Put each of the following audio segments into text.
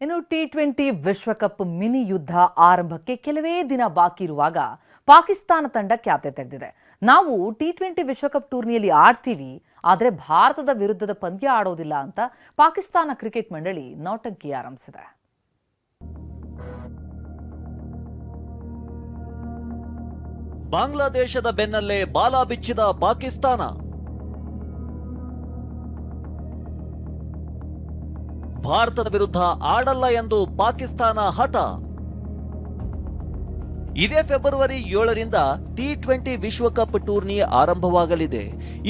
ಇನ್ನು ಟಿ20 ವಿಶ್ವಕಪ್ ಮಿನಿ ಯುದ್ಧ ಆರಂಭಕ್ಕೆ ಕೆಲವೇ ದಿನ ಬಾಕಿ ಇರುವಾಗ ಪಾಕಿಸ್ತಾನ ತಂಡ ಖ್ಯಾತೆ ತೆಗೆದಿದೆ. ನಾವು ಟಿ20 ವಿಶ್ವಕಪ್ ಟೂರ್ನಿಯಲ್ಲಿ ಆಡ್ತೀವಿ, ಆದರೆ ಭಾರತದ ವಿರುದ್ಧದ ಪಂದ್ಯ ಆಡೋದಿಲ್ಲ ಅಂತ ಪಾಕಿಸ್ತಾನ ಕ್ರಿಕೆಟ್ ಮಂಡಳಿ ನೌಟಂಕಿ ಆರಂಭಿಸಿದೆ. ಬಾಂಗ್ಲಾದೇಶದ ಬೆನ್ನಲ್ಲೇ ಬಾಲ ಬಿಚ್ಚಿದ ಪಾಕಿಸ್ತಾನ. ಭಾರತದ ವಿರುದ್ಧ ಆಡಲ್ಲ ಎಂದು ಪಾಕಿಸ್ತಾನ ಹಠ. ಇದೇ ಫೆಬ್ರವರಿ 7ರಿಂದ ಟಿ20 ವಿಶ್ವಕಪ್ ಟೂರ್ನಿ ಆರಂಭವಾಗಲಿದೆ.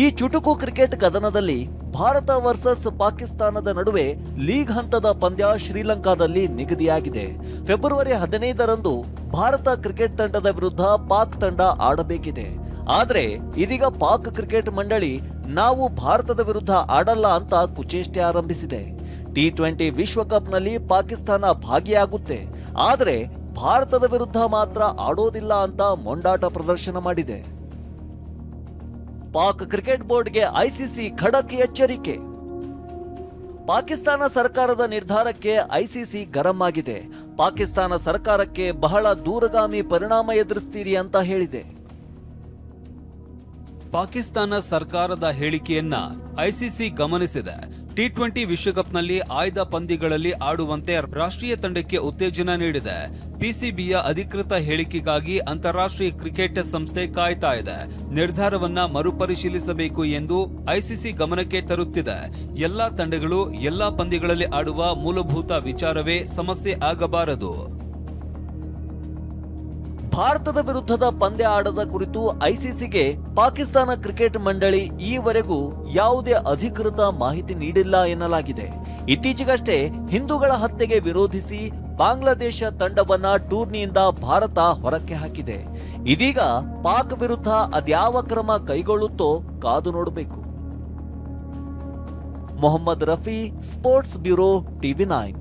ಈ ಚುಟುಕು ಕ್ರಿಕೆಟ್ ಕದನದಲ್ಲಿ ಭಾರತ ವರ್ಸಸ್ ಪಾಕಿಸ್ತಾನದ ನಡುವೆ ಲೀಗ್ ಹಂತದ ಪಂದ್ಯ ಶ್ರೀಲಂಕಾದಲ್ಲಿ ನಿಗದಿಯಾಗಿದೆ. ಫೆಬ್ರವರಿ 15ರಂದು ಭಾರತ ಕ್ರಿಕೆಟ್ ತಂಡದ ವಿರುದ್ಧ ಪಾಕ್ ತಂಡ ಆಡಬೇಕಿದೆ. ಆದ್ರೆ ಇದೀಗ ಪಾಕ್ ಕ್ರಿಕೆಟ್ ಮಂಡಳಿ ನಾವು ಭಾರತದ ವಿರುದ್ಧ ಆಡಲ್ಲ ಅಂತ ಕುಚೇಷ್ಟೆ ಆರಂಭಿಸಿದೆ. ಟಿ20 ವಿಶ್ವಕಪ್ನಲ್ಲಿ ಪಾಕಿಸ್ತಾನ ಭಾಗಿಯಾಗುತ್ತೆ, ಆದರೆ ಭಾರತದ ವಿರುದ್ಧ ಮಾತ್ರ ಆಡೋದಿಲ್ಲ ಅಂತ ಮೊಂಡಾಟ ಪ್ರದರ್ಶನ ಮಾಡಿದೆ. ಪಾಕ್ ಕ್ರಿಕೆಟ್ ಬೋರ್ಡ್ಗೆ ಐಸಿಸಿ ಖಡಕ್ ಎಚ್ಚರಿಕೆ. ಪಾಕಿಸ್ತಾನ ಸರ್ಕಾರದ ನಿರ್ಧಾರಕ್ಕೆ ಐಸಿಸಿ ಗರಂ ಆಗಿದೆ. ಪಾಕಿಸ್ತಾನ ಸರ್ಕಾರಕ್ಕೆ ಬಹಳ ದೂರಗಾಮಿ ಪರಿಣಾಮ ಎದುರಿಸ್ತೀರಿ ಅಂತ ಹೇಳಿದೆ. ಪಾಕಿಸ್ತಾನ ಸರ್ಕಾರದ ಹೇಳಿಕೆಯನ್ನ ಐಸಿಸಿ ಗಮನಿಸಿದೆ. ಟಿ20 ವಿಶ್ವಕಪ್ನಲ್ಲಿ ಆಯ್ದ ಪಂದ್ಯಗಳಲ್ಲಿ ಆಡುವಂತೆ ರಾಷ್ಟ್ರೀಯ ತಂಡಕ್ಕೆ ಉತ್ತೇಜನ ನೀಡಿದೆ. ಪಿಸಿಬಿಯ ಅಧಿಕೃತ ಹೇಳಿಕೆಗಾಗಿ ಅಂತಾರಾಷ್ಟ್ರೀಯ ಕ್ರಿಕೆಟ್ ಸಂಸ್ಥೆ ಕಾಯ್ತಾ ಇದೆ. ನಿರ್ಧಾರವನ್ನ ಮರುಪರಿಶೀಲಿಸಬೇಕು ಎಂದು ಐಸಿಸಿ ಗಮನಕ್ಕೆ ತರುತ್ತಿದೆ. ಎಲ್ಲಾ ತಂಡಗಳು ಎಲ್ಲಾ ಪಂದ್ಯಗಳಲ್ಲಿ ಆಡುವ ಮೂಲಭೂತ ವಿಚಾರವೇ ಸಮಸ್ಯೆ ಆಗಬಾರದು. ಭಾರತದ ವಿರುದ್ಧದ ಪಂದ್ಯ ಆಡದ ಕುರಿತು ಐಸಿಸಿಗೆ ಪಾಕಿಸ್ತಾನ ಕ್ರಿಕೆಟ್ ಮಂಡಳಿ ಈವರೆಗೂ ಯಾವುದೇ ಅಧಿಕೃತ ಮಾಹಿತಿ ನೀಡಿಲ್ಲ ಎನ್ನಲಾಗಿದೆ. ಇತ್ತೀಚೆಗಷ್ಟೇ ಹಿಂದೂಗಳ ಹತ್ಯೆಗೆ ವಿರೋಧಿಸಿ ಬಾಂಗ್ಲಾದೇಶ ತಂಡವನ್ನ ಟೂರ್ನಿಯಿಂದ ಭಾರತ ಹೊರಕ್ಕೆ ಹಾಕಿದೆ. ಇದೀಗ ಪಾಕ್ ವಿರುದ್ಧ ಅದ್ಯಾವ ಕ್ರಮ ಕೈಗೊಳ್ಳುತ್ತೋ ಕಾದು ನೋಡಬೇಕು. Mohammed Rafi, sports bureau, ಟಿವಿ9.